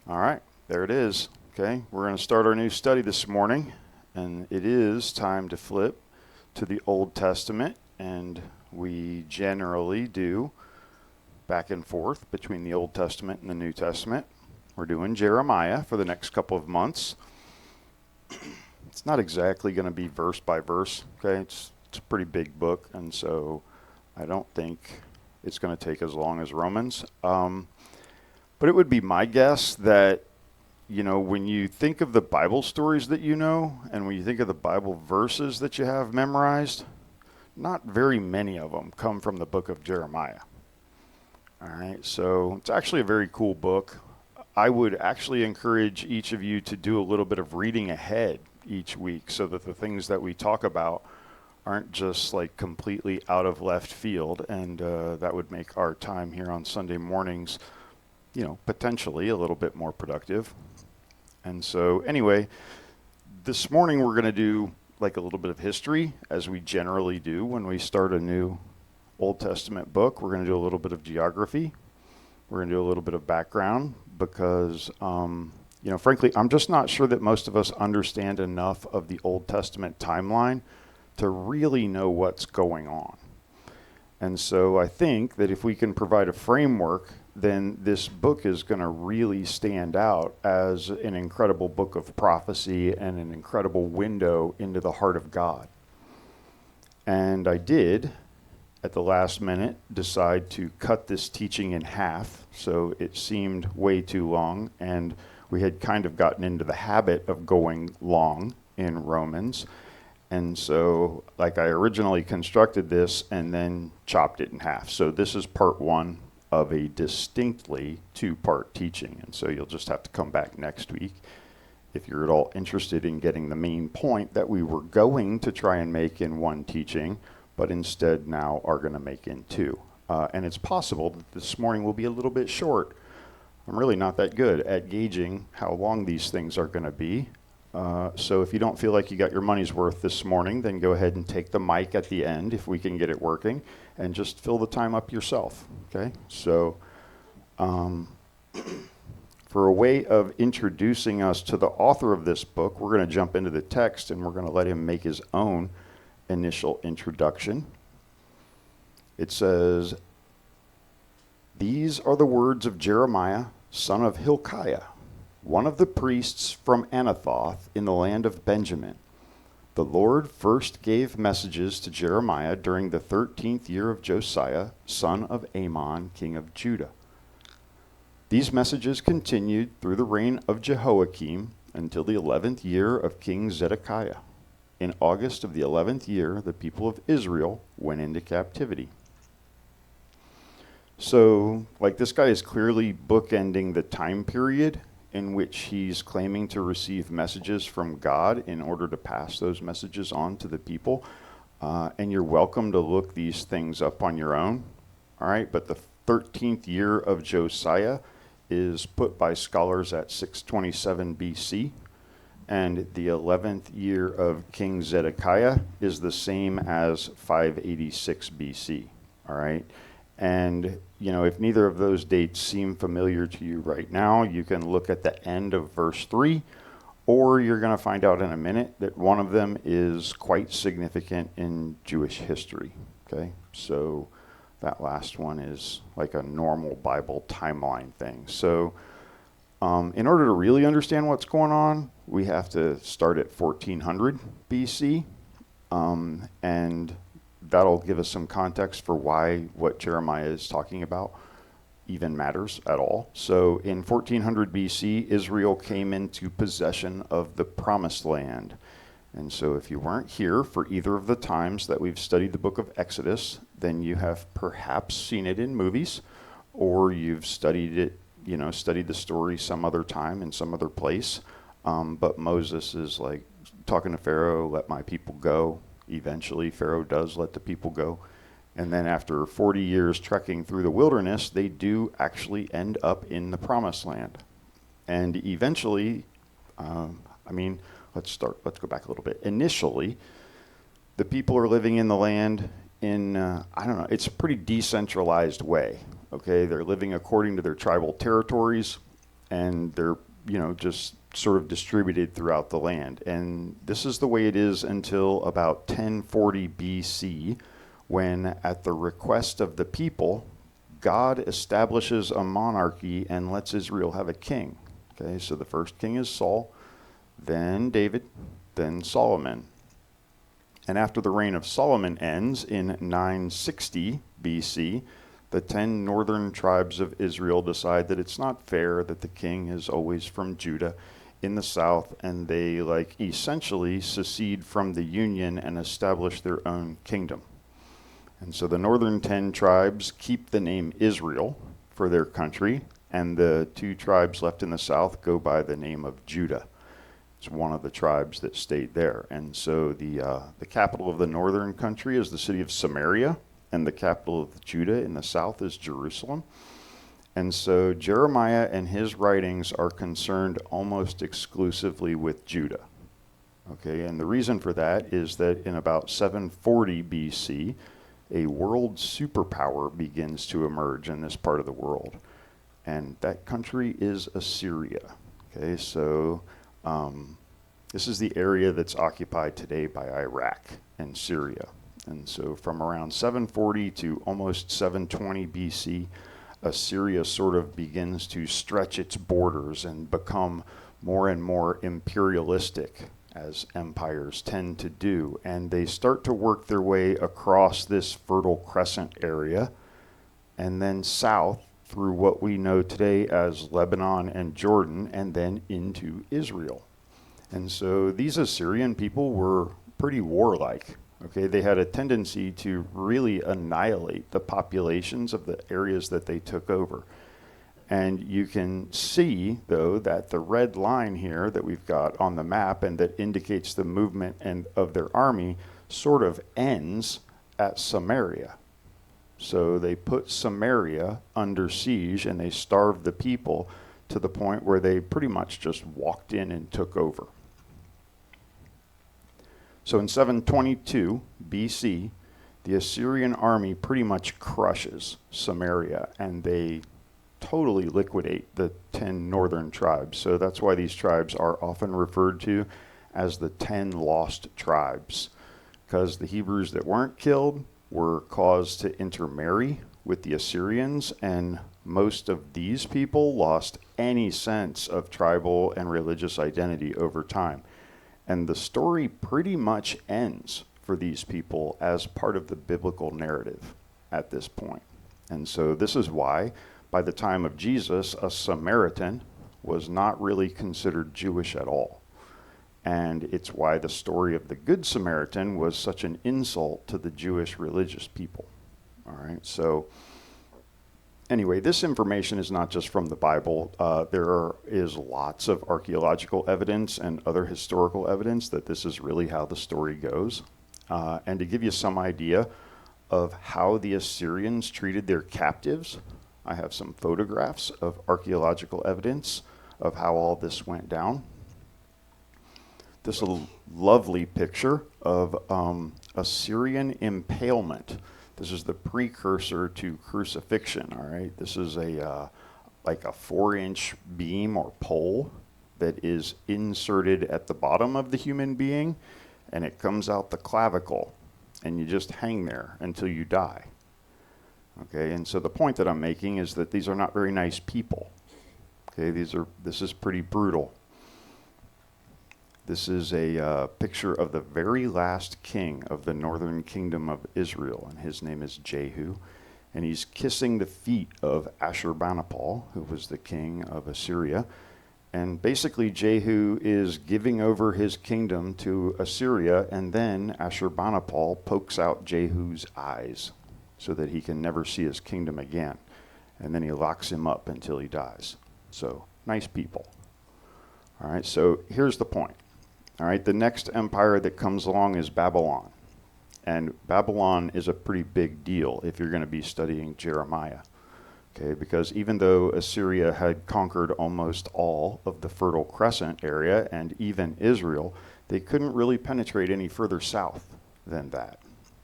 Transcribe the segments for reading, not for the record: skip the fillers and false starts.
All right, there it is. Okay, we're going to start our new study this morning, and it is time to flip to the Old Testament, and we generally do back and forth between the Old Testament and the New Testament. We're doing Jeremiah for the next couple of months. It's not exactly going to be verse by verse, okay? It's a pretty big book, and so I don't think it's going to take as long as Romans. But it would be my guess that, when you think of the Bible stories that you know, and when you think of the Bible verses that you have memorized, not very many of them come from the book of Jeremiah. All right, so it's actually a very cool book. I would actually encourage each of you to do a little bit of reading ahead each week so that the things that we talk about aren't just like completely out of left field, and that would make our time here on Sunday mornings, potentially a little bit more productive. And so, anyway, this morning we're going to do like a little bit of history, as we generally do when we start a new Old Testament book. We're going to do a little bit of geography. We're going to do a little bit of background because, frankly, I'm just not sure that most of us understand enough of the Old Testament timeline to really know what's going on. And so I think that if we can provide a framework, then this book is going to really stand out as an incredible book of prophecy and an incredible window into the heart of God. And I did, at the last minute, decide to cut this teaching in half, so it seemed way too long, and we had kind of gotten into the habit of going long in Romans. And so, like, I originally constructed this and then chopped it in half. So this is part one of a distinctly two-part teaching. And so you'll just have to come back next week if you're at all interested in getting the main point that we were going to try and make in one teaching, but instead now are going to make in two. And it's possible that this morning will be a little bit short. I'm really not that good at gauging how long these things are going to be. So if you don't feel like you got your money's worth this morning, then go ahead and take the mic at the end, if we can get it working, and just fill the time up yourself, okay? So for a way of introducing us to the author of this book, we're going to jump into the text, and we're going to let him make his own initial introduction. It says, "These are the words of Jeremiah, son of Hilkiah, one of the priests from Anathoth in the land of Benjamin. The Lord first gave messages to Jeremiah during the 13th year of Josiah, son of Amon, king of Judah. These messages continued through the reign of Jehoiakim until the 11th year of King Zedekiah. In August of the 11th year, the people of Israel went into captivity." So, like, this guy is clearly bookending the time period in which he's claiming to receive messages from God in order to pass those messages on to the people. And you're welcome to look these things up on your own. All right, but the 13th year of Josiah is put by scholars at 627 BC. And the 11th year of King Zedekiah is the same as 586 BC. All right. And, if neither of those dates seem familiar to you right now, you can look at the end of verse 3, or you're going to find out in a minute that one of them is quite significant in Jewish history. Okay, so that last one is like a normal Bible timeline thing. So in order to really understand what's going on, we have to start at 1400 BC, and that'll give us some context for why what Jeremiah is talking about even matters at all. So in 1400 BC, Israel came into possession of the Promised Land. And so if you weren't here for either of the times that we've studied the book of Exodus, then you have perhaps seen it in movies, or you've studied it, studied the story some other time in some other place. But Moses is like talking to Pharaoh, "Let my people go." Eventually, Pharaoh does let the people go. And then after 40 years trekking through the wilderness, they do actually end up in the Promised Land. And eventually, let's go back a little bit. Initially, the people are living in the land in, it's a pretty decentralized way. Okay, they're living according to their tribal territories, and they're, just sort of distributed throughout the land. And this is the way it is until about 1040 BC, when, at the request of the people, God establishes a monarchy and lets Israel have a king. Okay, so the first king is Saul, then David, then Solomon. And after the reign of Solomon ends in 960 BC, the 10 northern tribes of Israel decide that it's not fair that the king is always from Judah in the south, and they essentially secede from the union and establish their own kingdom. And so the northern 10 tribes keep the name Israel for their country, and the 2 tribes left in the south go by the name of Judah. It's one of the tribes that stayed there. And so the capital of the northern country is the city of Samaria, and the capital of Judah in the south is Jerusalem. And so Jeremiah and his writings are concerned almost exclusively with Judah. Okay, and the reason for that is that in about 740 BC, a world superpower begins to emerge in this part of the world. And that country is Assyria. Okay, so this is the area that's occupied today by Iraq and Syria. And so from around 740 to almost 720 BC, Assyria sort of begins to stretch its borders and become more and more imperialistic, as empires tend to do. And they start to work their way across this Fertile Crescent area and then south through what we know today as Lebanon and Jordan, and then into Israel. And so these Assyrian people were pretty warlike. Okay, they had a tendency to really annihilate the populations of the areas that they took over. And you can see, though, that the red line here that we've got on the map and that indicates the movement of their army sort of ends at Samaria. So they put Samaria under siege and they starved the people to the point where they pretty much just walked in and took over. So in 722 BC, the Assyrian army pretty much crushes Samaria, and they totally liquidate the 10 northern tribes. So that's why these tribes are often referred to as the 10 lost tribes, because the Hebrews that weren't killed were caused to intermarry with the Assyrians, and most of these people lost any sense of tribal and religious identity over time. And the story pretty much ends for these people as part of the biblical narrative at this point. And so this is why, by the time of Jesus, a Samaritan was not really considered Jewish at all. And it's why the story of the Good Samaritan was such an insult to the Jewish religious people. All right, so anyway, this information is not just from the Bible. There is lots of archaeological evidence and other historical evidence that this is really how the story goes. And to give you some idea of how the Assyrians treated their captives, I have some photographs of archaeological evidence of how all this went down. This lovely picture of Assyrian impalement. This is the precursor to crucifixion, all right? This is like a 4-inch beam or pole that is inserted at the bottom of the human being, and it comes out the clavicle, and you just hang there until you die. Okay, and so the point that I'm making is that these are not very nice people. Okay, this is pretty brutal. This is a picture of the very last king of the northern kingdom of Israel, and his name is Jehu. And he's kissing the feet of Ashurbanipal, who was the king of Assyria. And basically, Jehu is giving over his kingdom to Assyria, and then Ashurbanipal pokes out Jehu's eyes so that he can never see his kingdom again. And then he locks him up until he dies. So, nice people. All right, so here's the point. All right, the next empire that comes along is Babylon. And Babylon is a pretty big deal if you're going to be studying Jeremiah. Okay, because even though Assyria had conquered almost all of the Fertile Crescent area and even Israel, they couldn't really penetrate any further south than that.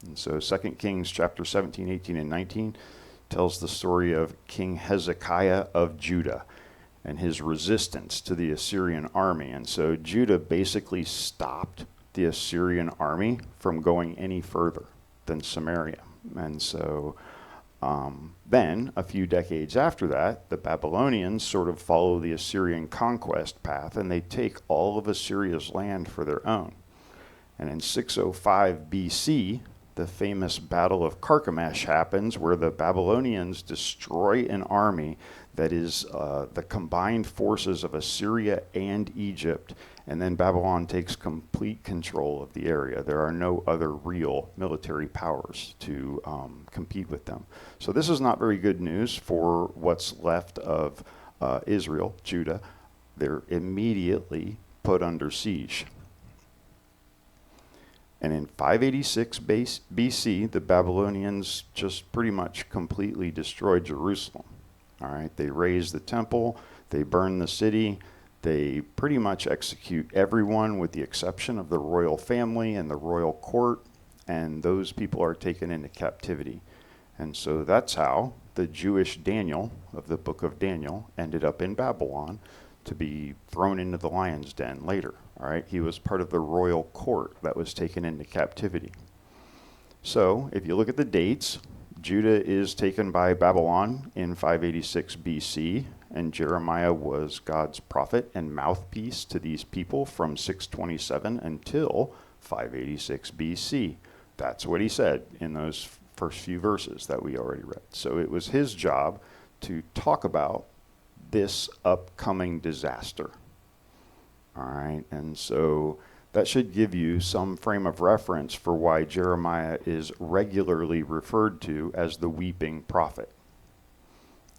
And so 2 Kings chapter 17, 18, and 19 tells the story of King Hezekiah of Judah. and his resistance to the Assyrian army. And so Judah basically stopped the Assyrian army from going any further than Samaria. And so then, a few decades after that, the Babylonians sort of follow the Assyrian conquest path, and they take all of Assyria's land for their own. And in 605 BC, the famous Battle of Carchemish happens, where the Babylonians destroy an army that is the combined forces of Assyria and Egypt, and then Babylon takes complete control of the area. There are no other real military powers to compete with them. So this is not very good news for what's left of Israel, Judah. They're immediately put under siege. And in 586 BC, the Babylonians just pretty much completely destroyed Jerusalem. All right, they razed the temple, they burned the city, they pretty much execute everyone with the exception of the royal family and the royal court, and those people are taken into captivity. And so that's how the Jewish Daniel of the book of Daniel ended up in Babylon to be thrown into the lion's den later. All right, he was part of the royal court that was taken into captivity. So if you look at the dates, Judah is taken by Babylon in 586 BC, and Jeremiah was God's prophet and mouthpiece to these people from 627 until 586 BC. That's what he said in those first few verses that we already read. So it was his job to talk about this upcoming disaster. All right, and so that should give you some frame of reference for why Jeremiah is regularly referred to as the weeping prophet.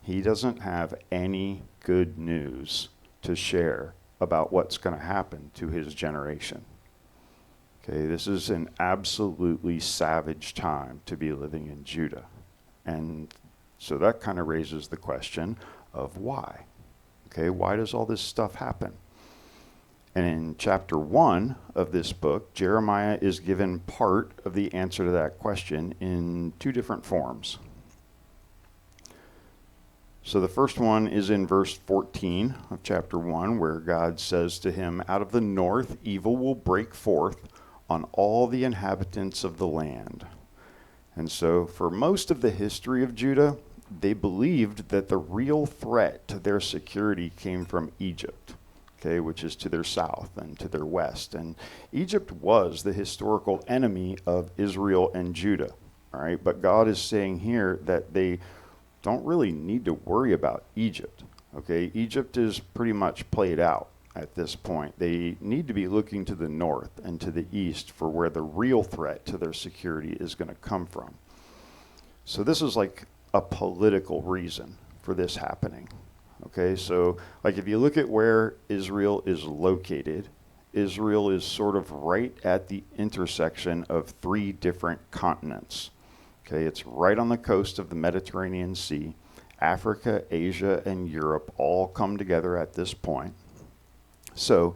He doesn't have any good news to share about what's going to happen to his generation. Okay, this is an absolutely savage time to be living in Judah. And so that kind of raises the question of why. Okay, why does all this stuff happen? And in chapter 1 of this book, Jeremiah is given part of the answer to that question in two different forms. So the first one is in verse 14 of chapter 1, where God says to him, "Out of the north evil will break forth on all the inhabitants of the land." And so for most of the history of Judah, they believed that the real threat to their security came from Egypt. Okay, which is to their south and to their west. And Egypt was the historical enemy of Israel and Judah. All right, but God is saying here that they don't really need to worry about Egypt. Okay, Egypt is pretty much played out at this point. They need to be looking to the north and to the east for where the real threat to their security is going to come from. So this is like a political reason for this happening. Okay, so like if you look at where Israel is located, Israel is sort of right at the intersection of three different continents. Okay, it's right on the coast of the Mediterranean Sea. Africa, Asia, and Europe all come together at this point. So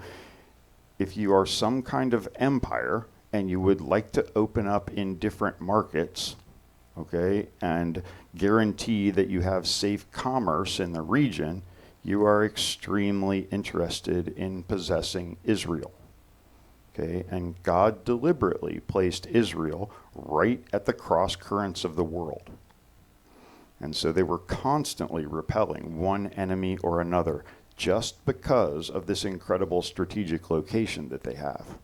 if you are some kind of empire and you would like to open up in different markets, okay, and guarantee that you have safe commerce in the region, you are extremely interested in possessing Israel. Okay, and God deliberately placed Israel right at the cross currents of the world. And so they were constantly repelling one enemy or another just because of this incredible strategic location that they have.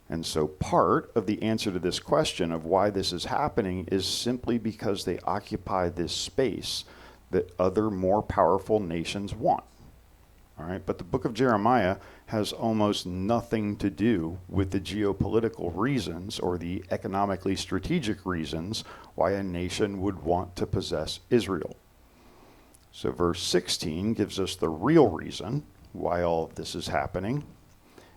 And so part of the answer to this question of why this is happening is simply because they occupy this space that other more powerful nations want. All right, but the book of Jeremiah has almost nothing to do with the geopolitical reasons or the economically strategic reasons why a nation would want to possess Israel. So verse 16 gives us the real reason why all of this is happening.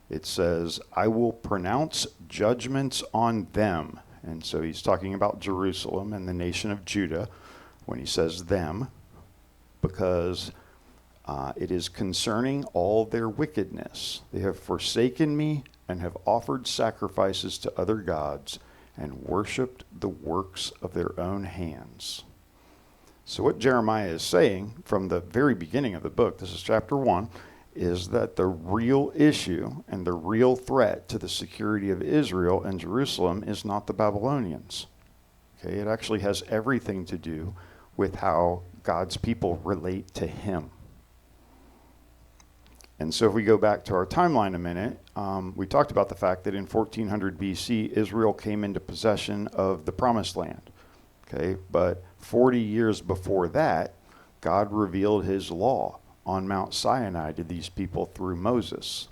It says, "I will pronounce judgments on them." And so he's talking about Jerusalem and the nation of Judah when he says them, because it is concerning all their wickedness. They have forsaken me and have offered sacrifices to other gods and worshipped the works of their own hands. So what Jeremiah is saying from the very beginning of the book, this is chapter 1, is that the real issue and the real threat to the security of Israel and Jerusalem is not the Babylonians. Okay, it actually has everything to do with how God's people relate to him. And so if we go back to our timeline a minute, we talked about the fact that in 1400 BC, Israel came into possession of the Promised Land. Okay, but 40 years before that, God revealed his law on Mount Sinai to these people through Moses.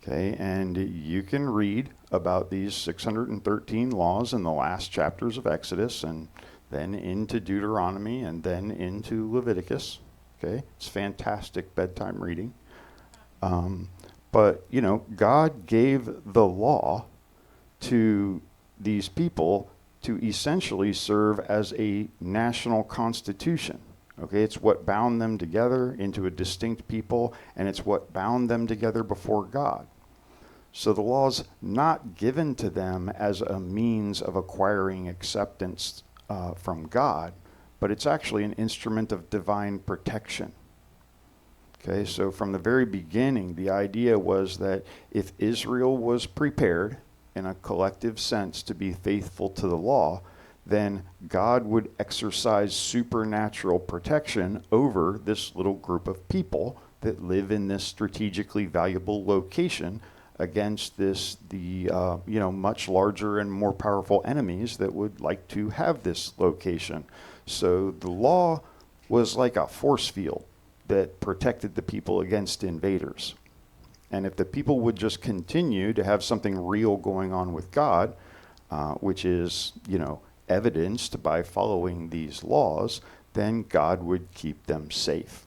Okay, and you can read about these 613 laws in the last chapters of Exodus and then into Deuteronomy and then into Leviticus. Okay, it's fantastic bedtime reading. But, God gave the law to these people to essentially serve as a national constitution. Okay, it's what bound them together into a distinct people, and it's what bound them together before God. So the law's not given to them as a means of acquiring acceptance from God, but it's actually an instrument of divine protection. Okay, so from the very beginning, the idea was that if Israel was prepared in a collective sense to be faithful to the law, then God would exercise supernatural protection over this little group of people that live in this strategically valuable location against the much larger and more powerful enemies that would like to have this location. So the law was like a force field that protected the people against invaders. And if the people would just continue to have something real going on with God, which is, evidenced by following these laws, then God would keep them safe.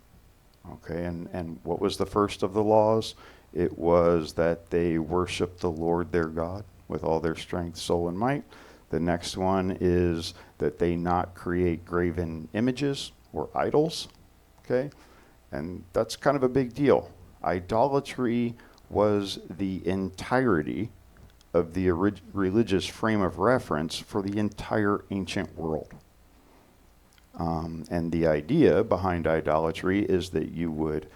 Okay, and what was the first of the laws? It was that they worship the Lord their God with all their strength, soul, and might. The next one is that they not create graven images or idols. Okay, and that's kind of a big deal. Idolatry was the entirety of the religious frame of reference for the entire ancient world. And the idea behind idolatry is that you would,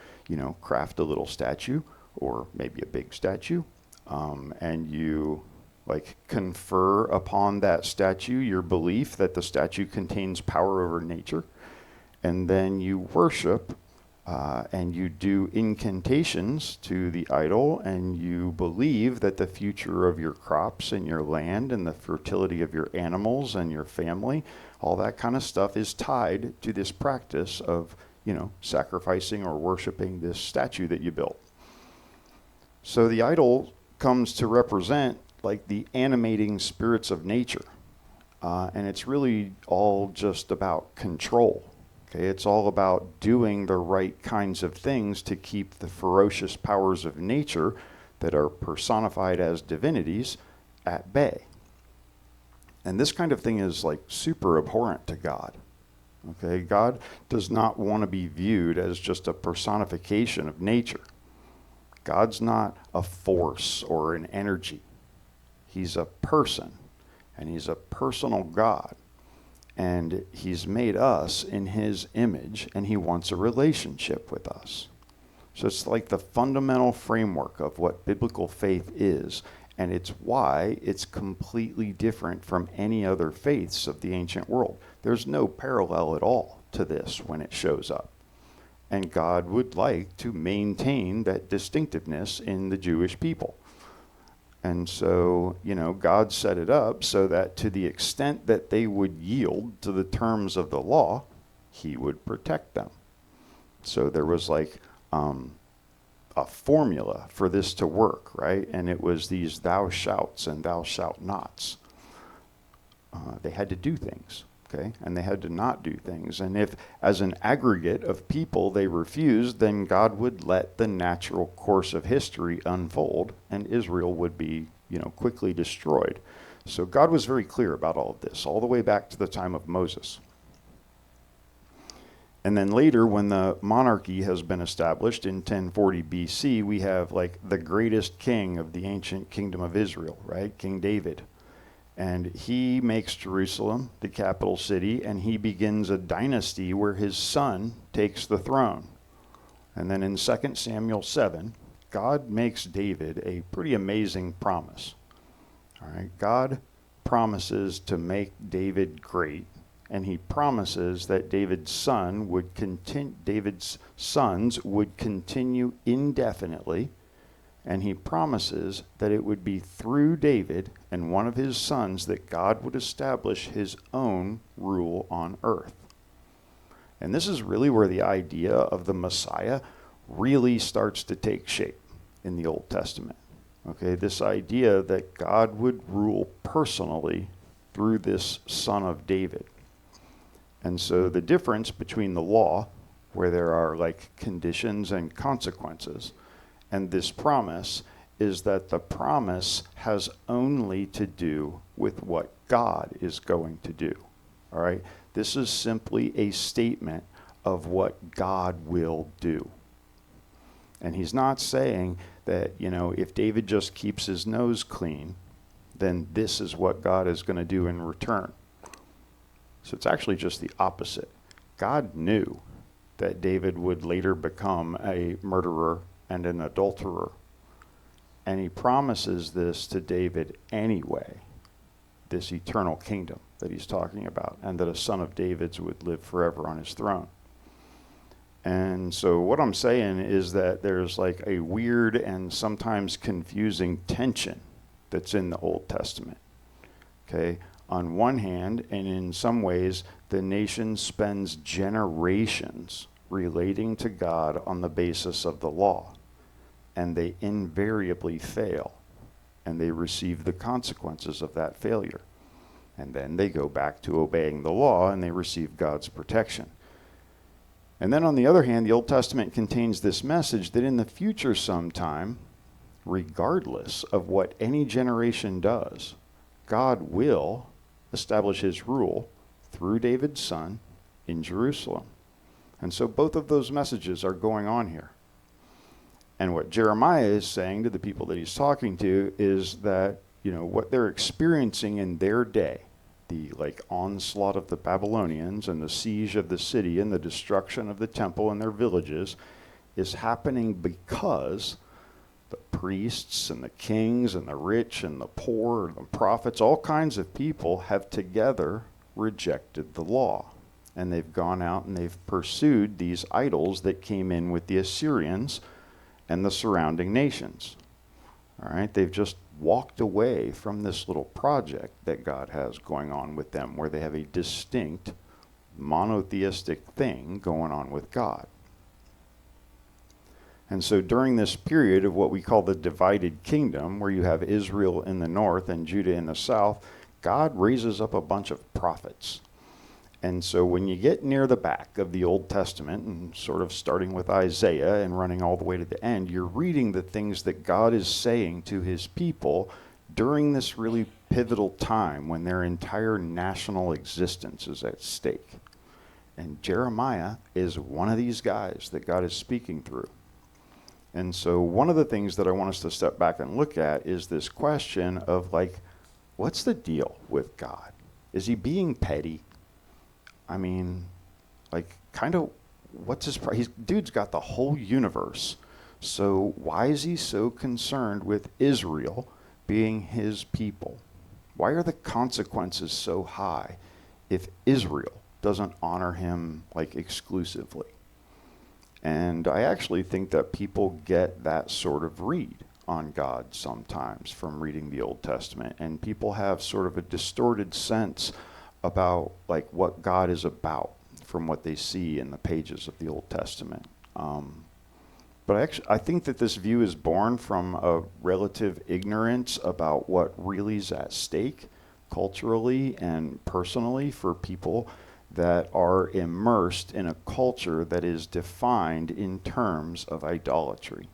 craft a little statue or maybe a big statue, and you confer upon that statue your belief that the statue contains power over nature, and then you worship and you do incantations to the idol, and you believe that the future of your crops and your land and the fertility of your animals and your family, all that kind of stuff is tied to this practice of, sacrificing or worshiping this statue that you built. So the idol comes to represent the animating spirits of nature. And it's really all just about control. Okay, it's all about doing the right kinds of things to keep the ferocious powers of nature that are personified as divinities at bay. And this kind of thing is super abhorrent to God. Okay, God does not want to be viewed as just a personification of nature. God's not a force or an energy. He's a person, and he's a personal God. And he's made us in his image, and he wants a relationship with us. So it's like the fundamental framework of what biblical faith is, and it's why it's completely different from any other faiths of the ancient world. There's no parallel at all to this when it shows up. And God would like to maintain that distinctiveness in the Jewish people. And so, God set it up so that to the extent that they would yield to the terms of the law, he would protect them. So there was a formula for this to work, right? And it was these thou shalt and thou shalt nots. They had to do things, okay? And they had to not do things. And if, as an aggregate of people, they refused, then God would let the natural course of history unfold, and Israel would be, quickly destroyed. So God was very clear about all of this, all the way back to the time of Moses. And then later, when the monarchy has been established in 1040 BC, we have the greatest king of the ancient kingdom of Israel, right? King David. And he makes Jerusalem the capital city, and he begins a dynasty where his son takes the throne. And then in 2 Samuel 7, God makes David a pretty amazing promise. All right, God promises to make David great, and he promises that David's sons would continue indefinitely, and he promises that it would be through David and one of his sons that God would establish his own rule on earth. And this is really where the idea of the Messiah really starts to take shape in the Old Testament. Okay, this idea that God would rule personally through this son of David. And so the difference between the law, where there are like conditions and consequences, and this promise is that the promise has only to do with what God is going to do. All right? This is simply a statement of what God will do. And he's not saying that, if David just keeps his nose clean, then this is what God is going to do in return. So it's actually just the opposite. God knew that David would later become a murderer and an adulterer. And he promises this to David anyway, this eternal kingdom that he's talking about, and that a son of David's would live forever on his throne. And so what I'm saying is that there's like a weird and sometimes confusing tension that's in the Old Testament. Okay? On one hand, and in some ways, the nation spends generations relating to God on the basis of the law. And they invariably fail. And they receive the consequences of that failure. And then they go back to obeying the law and they receive God's protection. And then on the other hand, the Old Testament contains this message that in the future sometime, regardless of what any generation does, God will establish his rule through David's son in Jerusalem. And so both of those messages are going on here. And what Jeremiah is saying to the people that he's talking to is that, what they're experiencing in their day, the onslaught of the Babylonians and the siege of the city and the destruction of the temple and their villages, is happening because the priests and the kings and the rich and the poor and the prophets, all kinds of people have together rejected the law. And they've gone out and they've pursued these idols that came in with the Assyrians and the surrounding nations. All right, they've just walked away from this little project that God has going on with them, where they have a distinct monotheistic thing going on with God. And so during this period of what we call the divided kingdom, where you have Israel in the north and Judah in the south, God raises up a bunch of prophets. And so when you get near the back of the Old Testament, and sort of starting with Isaiah and running all the way to the end, you're reading the things that God is saying to his people during this really pivotal time when their entire national existence is at stake. And Jeremiah is one of these guys that God is speaking through. And so one of the things that I want us to step back and look at is this question of what's the deal with God? Is he being petty? I mean, what's his dude's got the whole universe. So why is he so concerned with Israel being his people? Why are the consequences so high if Israel doesn't honor him exclusively? And I actually think that people get that sort of read on God sometimes from reading the Old Testament, and people have sort of a distorted sense about what God is about from what they see in the pages of the Old Testament. But I think that this view is born from a relative ignorance about what really is at stake culturally and personally for people that are immersed in a culture that is defined in terms of idolatry.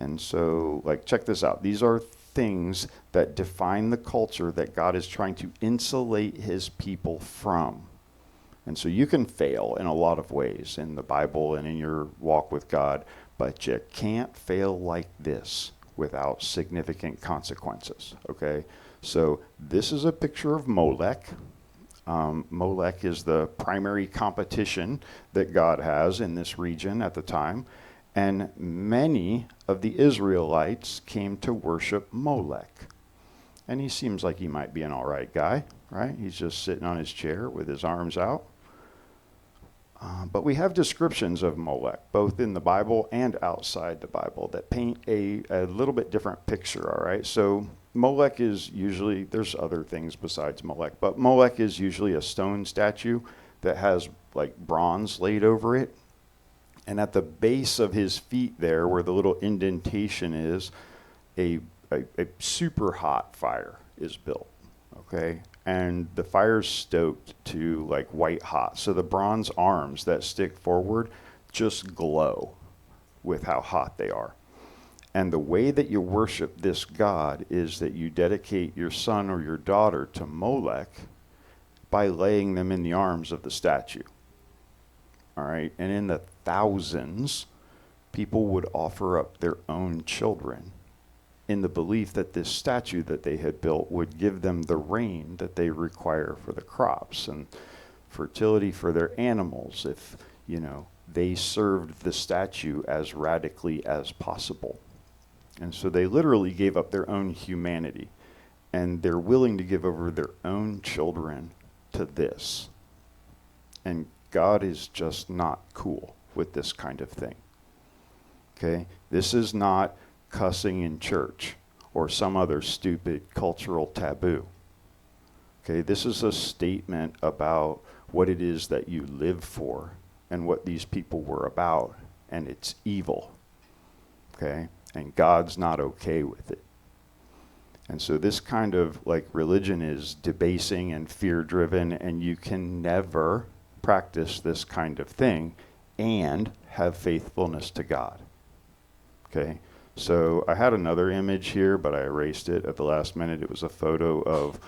And so, check this out. These are things that define the culture that God is trying to insulate his people from. And so you can fail in a lot of ways in the Bible and in your walk with God, but you can't fail like this without significant consequences, okay? So this is a picture of Molech. Molech is the primary competition that God has in this region at the time. And many of the Israelites came to worship Molech. And he seems like he might be an all right guy, right? He's just sitting on his chair with his arms out. But we have descriptions of Molech, both in the Bible and outside the Bible, that paint a little bit different picture, all right? So Molech is usually, there's other things besides Molech, but Molech is usually a stone statue that has like bronze laid over it. And at the base of his feet there, where the little indentation is, a super hot fire is built, okay? And the fire's stoked to like white hot. So the bronze arms that stick forward just glow with how hot they are. And the way that you worship this god is that you dedicate your son or your daughter to Molech by laying them in the arms of the statue. All right, and in the thousands, people would offer up their own children in the belief that this statue that they had built would give them the rain that they require for the crops and fertility for their animals if, they served the statue as radically as possible. And so they literally gave up their own humanity, and they're willing to give over their own children to this. And God is just not cool with this kind of thing. Okay? This is not cussing in church or some other stupid cultural taboo. Okay? This is a statement about what it is that you live for and what these people were about, and it's evil. Okay? And God's not okay with it. And so this kind of like religion is debasing and fear-driven, and you can never practice this kind of thing and have faithfulness to God. Okay, so I had another image here, but I erased it at the last minute. It was a photo of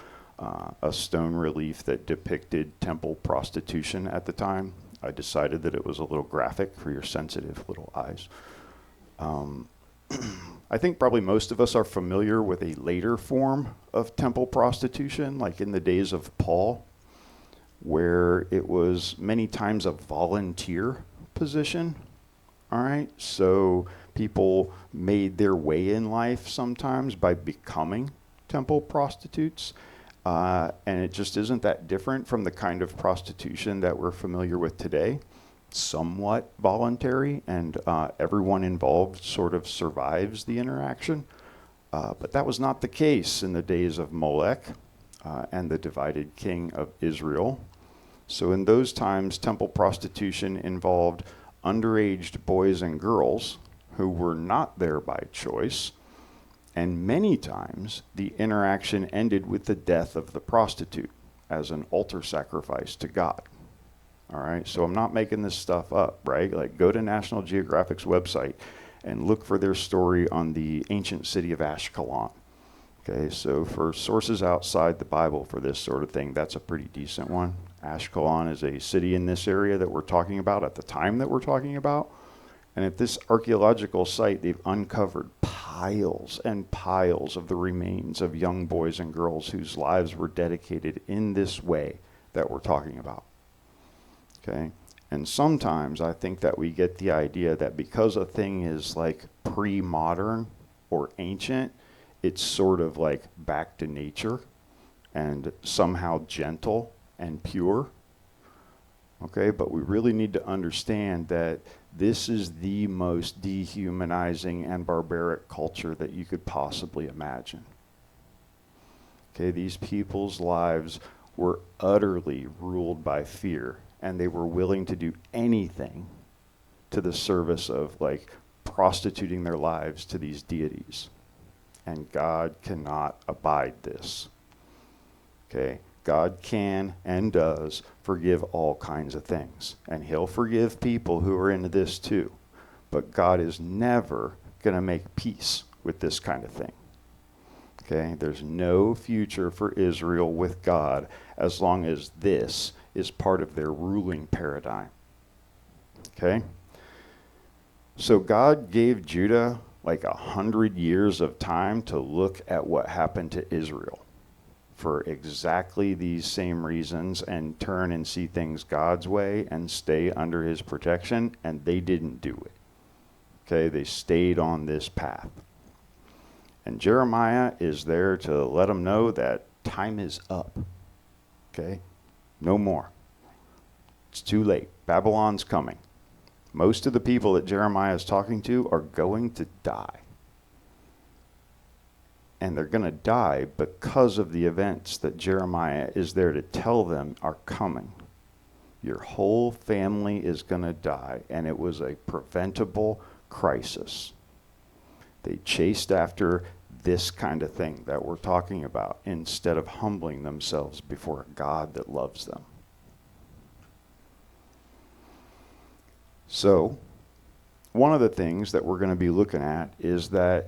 a stone relief that depicted temple prostitution at the time. I decided that it was a little graphic for your sensitive little eyes. I think probably most of us are familiar with a later form of temple prostitution, like in the days of Paul, where it was many times a volunteer position. All right, so people made their way in life sometimes by becoming temple prostitutes, and it just isn't that different from the kind of prostitution that we're familiar with today. Somewhat voluntary, and everyone involved sort of survives the interaction, but that was not the case in the days of Molech and the divided king of Israel. So in those times, temple prostitution involved underage boys and girls who were not there by choice, and many times the interaction ended with the death of the prostitute as an altar sacrifice to God. All right, so I'm not making this stuff up, right? Like, go to National Geographic's website and look for their story on the ancient city of Ashkelon. Okay, so for sources outside the Bible for this sort of thing, that's a pretty decent one. Ashkelon is a city in this area that we're talking about at the time that we're talking about. And at this archaeological site, they've uncovered piles and piles of the remains of young boys and girls whose lives were dedicated in this way that we're talking about. Okay? And sometimes I think that we get the idea that because a thing is like pre-modern or ancient, it's sort of like back to nature and somehow gentle and pure. Okay, but we really need to understand that this is the most dehumanizing and barbaric culture that you could possibly imagine. Okay, these people's lives were utterly ruled by fear, and they were willing to do anything to the service of like prostituting their lives to these deities. And God cannot abide this. Okay? God can and does forgive all kinds of things. And he'll forgive people who are into this too. But God is never going to make peace with this kind of thing. Okay? There's no future for Israel with God as long as this is part of their ruling paradigm. Okay? So God gave Judah like 100 years of time to look at what happened to Israel. for exactly these same reasons and turn and see things God's way and stay under his protection, and they didn't do it. Okay, they stayed on this path. And Jeremiah is there to let them know that time is up. Okay, no more. It's too late. Babylon's coming. Most of the people that Jeremiah is talking to are going to die. And they're going to die because of the events that Jeremiah is there to tell them are coming. Your whole family is going to die, and it was a preventable crisis. They chased after this kind of thing that we're talking about instead of humbling themselves before a God that loves them. So, one of the things that we're going to be looking at is that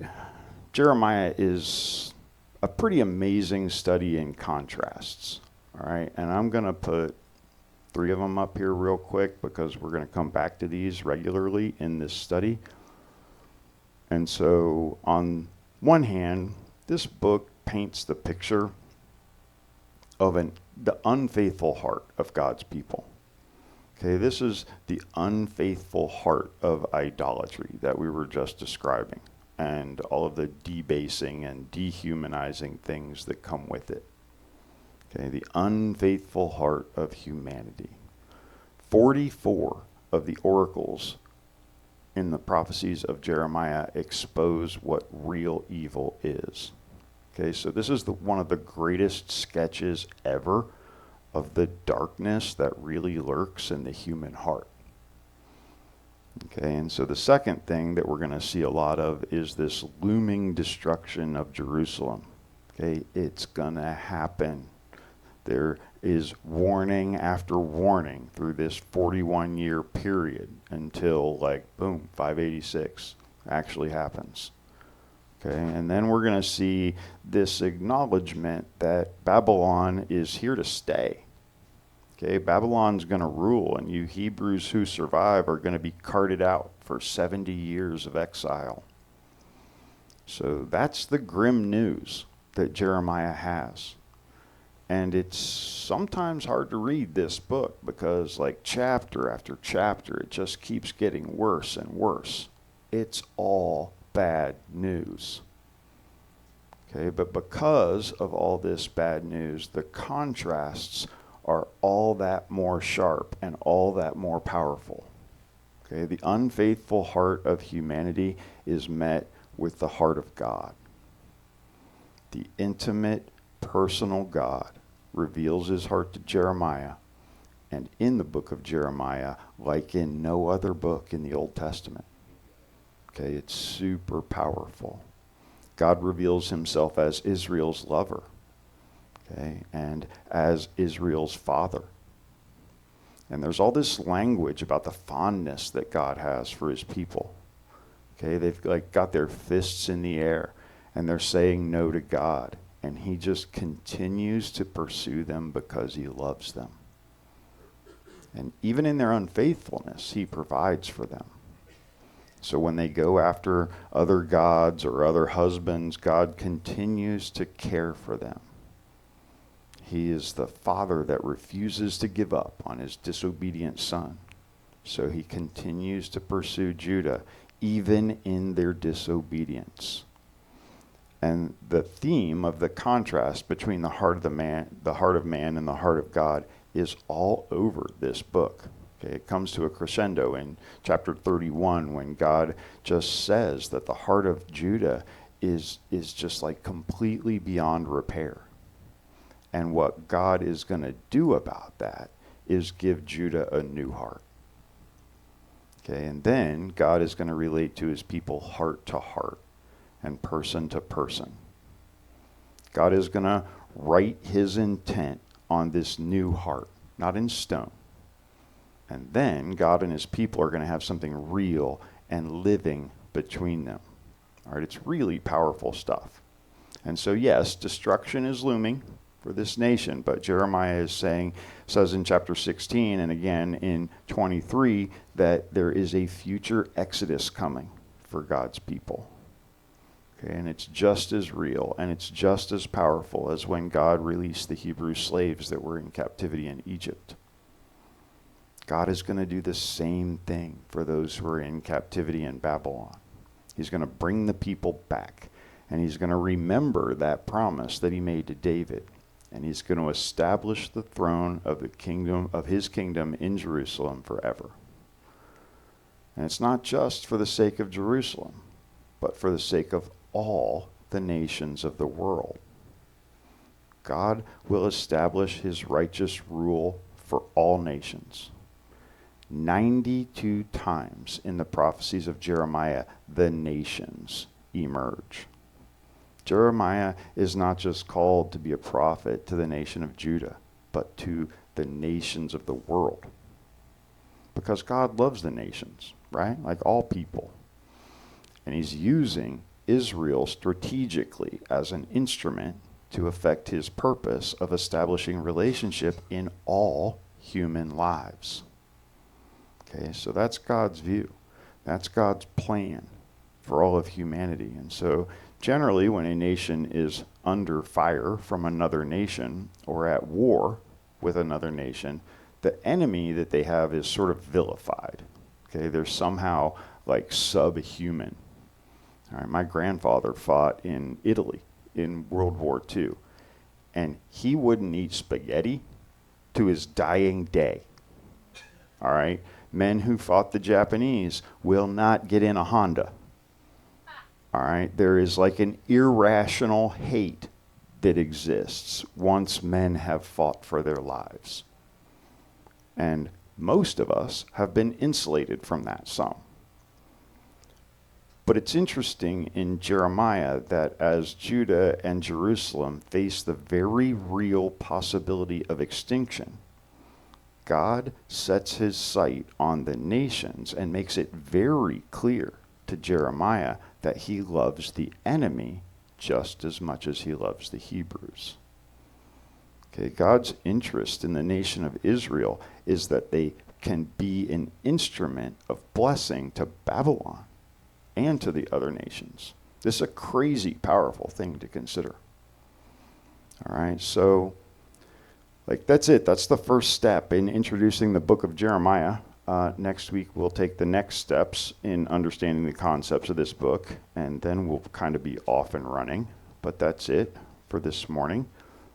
Jeremiah is a pretty amazing study in contrasts. All right, and I'm going to put 3 of them up here real quick because we're going to come back to these regularly in this study. And so, on one hand, this book paints the picture of the unfaithful heart of God's people. Okay, this is the unfaithful heart of idolatry that we were just describing, and all of the debasing and dehumanizing things that come with it. Okay, the unfaithful heart of humanity. 44 of the oracles in the prophecies of Jeremiah expose what real evil is. Okay, so this is one of the greatest sketches ever of the darkness that really lurks in the human heart. Okay, and so the second thing that we're going to see a lot of is this looming destruction of Jerusalem. Okay, it's going to happen. There is warning after warning through this 41-year period until, boom, 586 actually happens. Okay, and then we're going to see this acknowledgement that Babylon is here to stay. Okay, Babylon's going to rule, and you Hebrews who survive are going to be carted out for 70 years of exile. So that's the grim news that Jeremiah has. And it's sometimes hard to read this book because, chapter after chapter, it just keeps getting worse and worse. It's all bad news. Okay, but because of all this bad news, the contrasts are all that more sharp and all that more powerful. Okay, the unfaithful heart of humanity is met with the heart of God. The intimate, personal God reveals his heart to Jeremiah, and in the book of Jeremiah, like in no other book in the Old Testament. Okay, it's super powerful. God reveals himself as Israel's lover. Okay, and as Israel's father. And there's all this language about the fondness that God has for his people. Okay, they've got their fists in the air and they're saying no to God, and he just continues to pursue them because he loves them. And even in their unfaithfulness, he provides for them. So when they go after other gods or other husbands, God continues to care for them. He is the father that refuses to give up on his disobedient son. So he continues to pursue Judah, even in their disobedience. And the theme of the contrast between the heart of man and the heart of God is all over this book. Okay, it comes to a crescendo in chapter 31 when God just says that the heart of Judah is just completely beyond repair. And what God is going to do about that is give Judah a new heart. Okay, and then God is going to relate to his people heart to heart and person to person. God is going to write his intent on this new heart, not in stone. And then God and his people are going to have something real and living between them. All right, it's really powerful stuff. And so, yes, destruction is looming for this nation, but Jeremiah says in chapter 16 and again in 23 that there is a future exodus coming for God's people. Okay, and it's just as real and it's just as powerful as when God released the Hebrew slaves that were in captivity in Egypt. God is going to do the same thing for those who are in captivity in Babylon. He's going to bring the people back, and he's going to remember that promise that he made to David, and he's going to establish the throne of the kingdom of his kingdom in Jerusalem forever. And it's not just for the sake of Jerusalem, but for the sake of all the nations of the world. God will establish his righteous rule for all nations. 92 times in the prophecies of Jeremiah, the nations emerge. Jeremiah is not just called to be a prophet to the nation of Judah, but to the nations of the world. Because God loves the nations, right? Like all people. And he's using Israel strategically as an instrument to effect his purpose of establishing relationship in all human lives. Okay, so that's God's view. That's God's plan for all of humanity. And so generally when a nation is under fire from another nation or at war with another nation, the enemy that they have is sort of vilified. Okay, they're somehow like subhuman. All right, my grandfather fought in Italy in World War II, and he wouldn't eat spaghetti to his dying day. All right, men who fought the Japanese will not get in a Honda. All right, there is like an irrational hate that exists once men have fought for their lives. And most of us have been insulated from that some. But it's interesting in Jeremiah that as Judah and Jerusalem face the very real possibility of extinction, God sets his sight on the nations and makes it very clear to Jeremiah that he loves the enemy just as much as he loves the Hebrews. Okay, God's interest in the nation of Israel is that they can be an instrument of blessing to Babylon and to the other nations. This is a crazy, powerful thing to consider. All right, so that's it. That's the first step in introducing the book of Jeremiah. Next week, we'll take the next steps in understanding the concepts of this book, and then we'll kind of be off and running. But that's it for this morning.